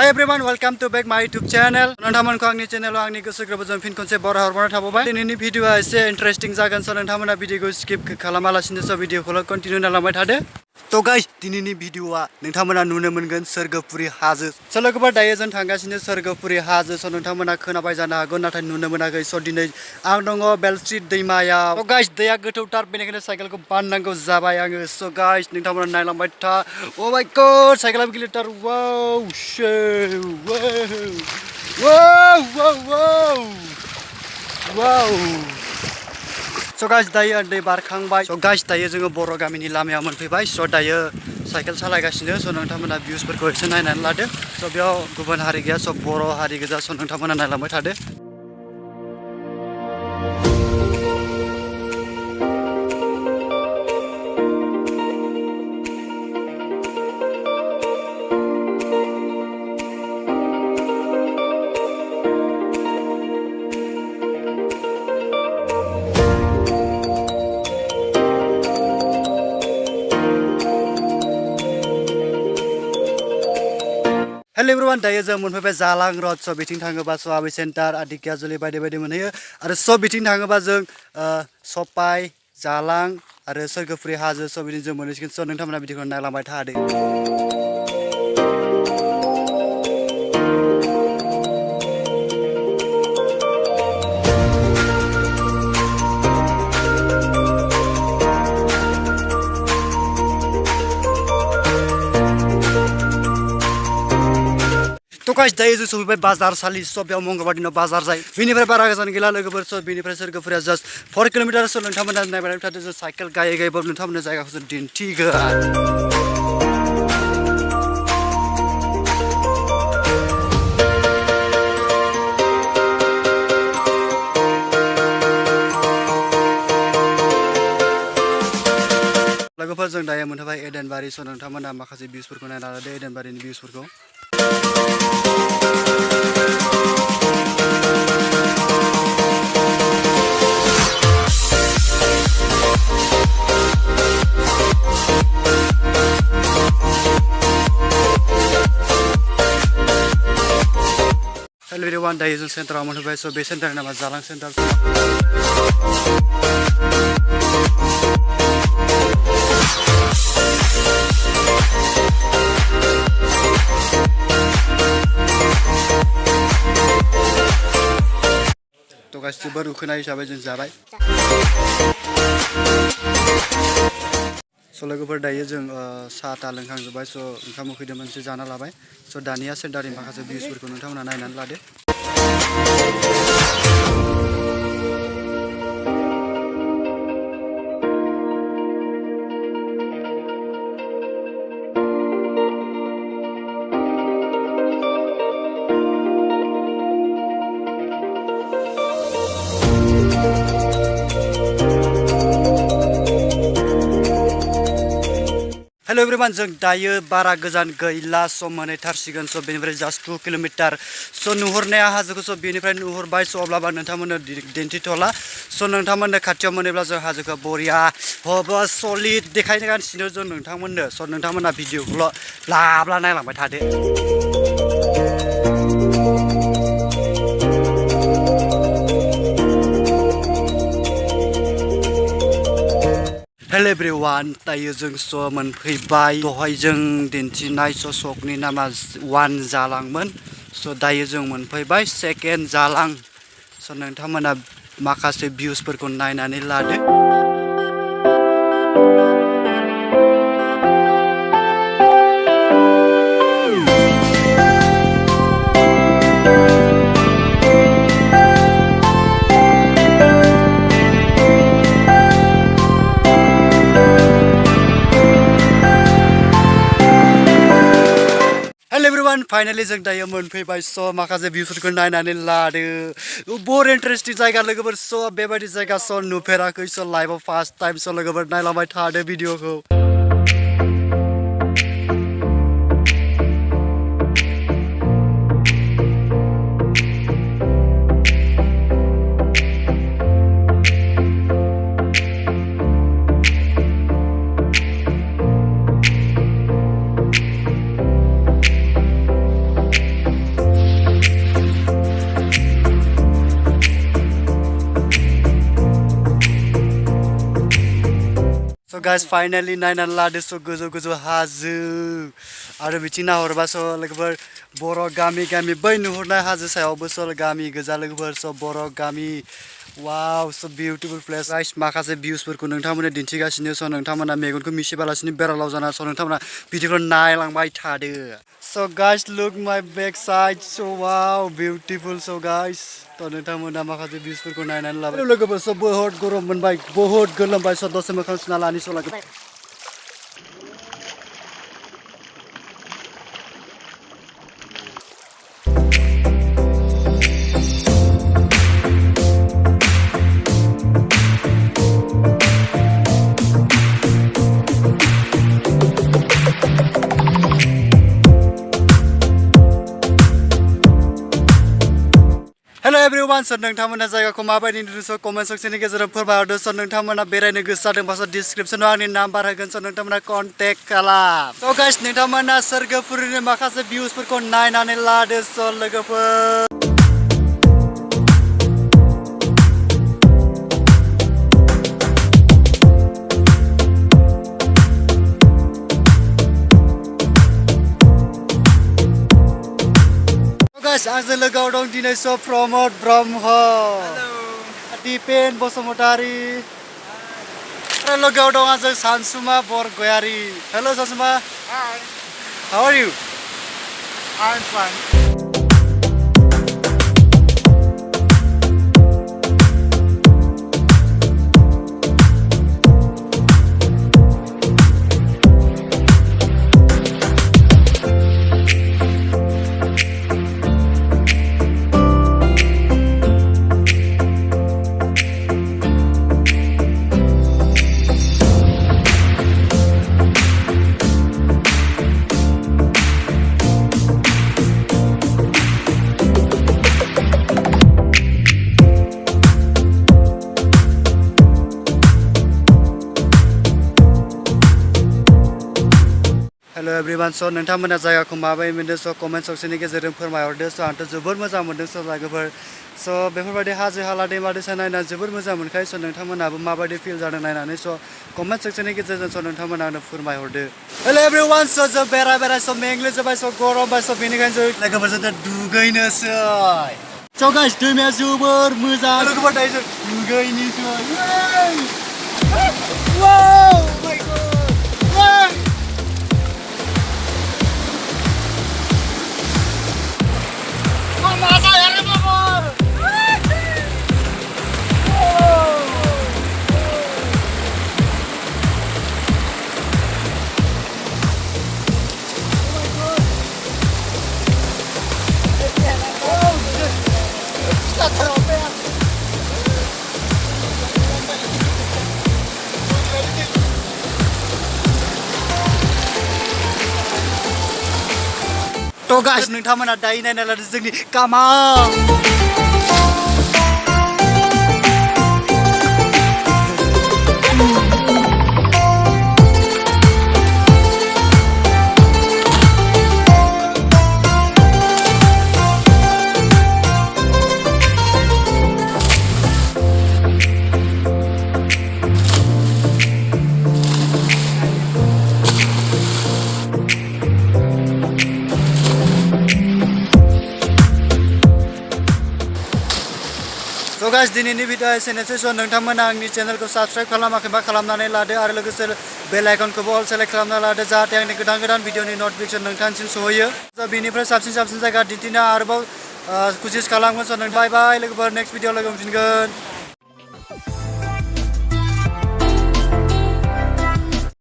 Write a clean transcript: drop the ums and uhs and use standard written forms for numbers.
Hi everyone, welcome to back my YouTube channel. नोंथांमोनखौ आंनि चेनेलाव आंनि गोसो गोरबोजों फिन खनसे बरायहरबाय थाबाय। दिनैनि भिडिअआ एसे इन्टारेस्टिं जागोन स' नोंथांमोना भिडिअखौ स्किप खालामालासिनो स' भिडिअखौल' कन्टिनिउ खालामबाय थादो। तो गाइस दिनैनि भिडिअआ नोंथांमोना नुनो मोनगोन swrgwपुरी हाजो। स' लोगोफोर दायो जों थांगासिनो swrgwपुरी हाजो स' नोंथांमोना खोनाबाय जानो हागौ नाथाय नुनो मोनाखै स' दिनै आं दङ बेलस्रि दैमायाव। स' गाइस दैया गोथौथार बेनिखायनो साइकेलखौ बाननांगौ जाबाय आङो। स' गाइस नोंथांमोना नायलांबाय था। Oh my god साइकेलाबो गिलिरथार। वाव wow स' गाइस दायो दै बारखांबाय स' गाइस दायो जोङो बर' गामिनि लामायाव मोनफैबाय स' दायो साइकेल सालायगासिनो स' नोंथांमोना भिउसफोरखौ एसे नायनानै लादो स' बेयाव गुबुन हारि गैया स' बर' हारि गोजा स' नोंथांमोना नायलांबाय थादो। हेलो एवरीवन दायो जों मोनफैबाय जालां रड स' बिथिं थाङोबा स' आबै सेन्टार आदिकियाजुलि बायदि बायदि मोनहैयो आरो स' बिथिं थाङोबा जों सपाइ जालां आरो swrgwपुरी हाजो स' बिदिनो जों मोनहैसिगोन स' नोंथांमोना बिदिखौ नायलांबाय थादो। तो गाइस दायो जों सफैबाय बाजार सालि स' बेयाव मंगलबार दिनाव बाजार जायो बेनिफ्राय बारा गोजान गैला लोगोफोर स' बेनिफ्राय swrgwपुरीया जास्ट 4 किल'मिटार स' नोंथांमोना नायबाय थादो जों साइकेल गायै गायैबाबो नोंथांमोननो जायगाखौ जों दिन्थिगोन। लोगोफोर जों दायो मोनफैबाय एडेनबारि स' नोंथांमोना माखासे भिउसफोरखौ नायना लादो एडेनबारिनि भिउसफोरखौ। हेलो एवरीवन दायो जों सेन्टाराव मोनफैबाय स' बे सेन्टारनि नामा जालां सेन्टार। तो गासिबो रुखोनाय हिसाबै जों जाबाय स' लोगोफोर दायो जों साहा था लोंखांजोब्बाय स' ओंखाम उखैदों मोनसे जाना लाबाय स' दानिया सेन्टारनि माखासे भिउसफोरखौ नोंथांमोना नायनानै लादो। हेलो एवरीवन जों दायो बारा गोजान गैला स' मोनहैथारसिगोन स' बेनिफ्राय जास्ट 2 किल'मिटार स' नुहुरनाया हाजोखौ स' बेनिफ्राय नुहुरबाय स' अब्लाबो नोंथांमोननो दिन्थिथ'ला स' नोंथांमोननो खाथियाव मोनोब्ला जों हाजोखौ बरिया हबा सलिड देखायगासिनो जों नोंथांमोननो स' नोंथांमोना भिडिअखौल' ब्ला नायलांबाय थादो। हेलो एवरीवन दायो जों स' मोनफैबाय दहाय जों दिन्थिनाय स' सकनि नामा 1 जालांमोन स' दायो जों मोनफैबाय 2nd जालां स' नोंथांमोना माखासे भिउसफोरखौ नायनानै लादो। फाइनाली जों दायो मोनफैबाय स' माखासे भिउसफोरखौ नायनानै लादो बर इन्टारेस्टिं जायगा लोगोफोर स' बेबायदि जायगा स' नुफेराखै स' लाइफआव फार्स्ट टाइम स' लोगोफोर नायलांबाय थादो भिडिअखौ। गाइस फाइनाली नायनानै लादो स' गोजौ गोजौ हाजो आरो बिथिं नाहरबा स' लोगोफोर बर' गामि गामि बै नुहुरनाय हाजो सायावबो स' गामि गोजा लोगोफोर स' बर' गामि वाव स' बिउटिफुल प्लेस गाइस माखासे भिउसफोरखौ नोंथांमोना दिन्थिगासिनो स' नोंथांमोना मेगनखौ मिसिबालासिनो बेरालाव जाना स' नोंथांमोना भिडिअखौ नायलांबाय थादो स' guys look my back side स' वाव बिउटिफुल स' गाइस थ' नोंथांमोना माखासे भिउसफोरखौ नायनानै लाबाय लोगोफोर स' बहुत गरम मोनबाय बहुत गोलोमबाय स' दसे मोखां सुना लानि स' लोगोफोर हेलो एभ्रिवान सर नोंथांमोना जायगाखौ माबायदि नुदों सर कमेन्ट सेक्सननि गेजेराव फोरमायहरदो सर नोंथांमोना बेरायनो गोसो जादोंबा सर डिसक्रिप्शनाव आंनि नाम्बार होगोन सर नोंथांमोना कन्टेक्ट खालाम स' गाइस नोंथांमोना स्वरगपुरनि माखासे भिउसफोरखौ नायनानै लादो सर लोगोफोर आंजों लोगोआव दं दिनै स' प्रमद ब्रह्म दिपेन बसुमतारी आरो लोगोआव दं आंजों सानसुमा बरगयारी हेलो सानसुमा Hi, how are you I'm fine. Hello everyone स' नोंथांमोना जायगाखौ माबायदि मोनदों स' कमेन्ट सेक्सननि गेजेरजों फोरमायहरदो स' आंथ' जोबोर मोजां मोनदों स' लोगोफोर स' बेफोरबायदि हाजो हाला दैमा दैसा नायना जोबोर मोजां मोनखायो स' नोंथांमोनाबो माबायदि फिल जादों नायनानै स' कमेन्ट सेक्सननि गेजेरजों स' नोंथांमोना आंनो फोरमायहरदो हेलो एभ्रिवान स' जों बेराय स' मेंग्लिजोब्बाय स' गरमबाय स' बेनिखायनो जों लोगोफोरजों दा दुगैनोसै स' गाइस दैमाया जोबोर मोजां लोगोफोर दायो जों दुगैनोसै वाव माय गड थ' गाइस नोंथांमोना दायो नायना लादो जोंनि कामाव स' गाइस दिनैनि भिडिअ एसेनोसै स' नोंथांमोना आंनि चेनेलखौ साबस्क्राइब खालामाखैबा खालामनानै लादो आरो लोगोसे बेल आइकनखौबो अल सेलेक्ट खालामना लादो जाहाथे आंनि गोदान गोदान भिडिअनि नटिफिकेसन नोंथांसिम सहैयो स' बिनिफ्राय साबसिन जायगा दिन्थिनो आरोबाव कोशिश खालामगोन स' बाय बाय लोगोफोर नेक्स्ट भिडिअ लोगो मोनफिनगोन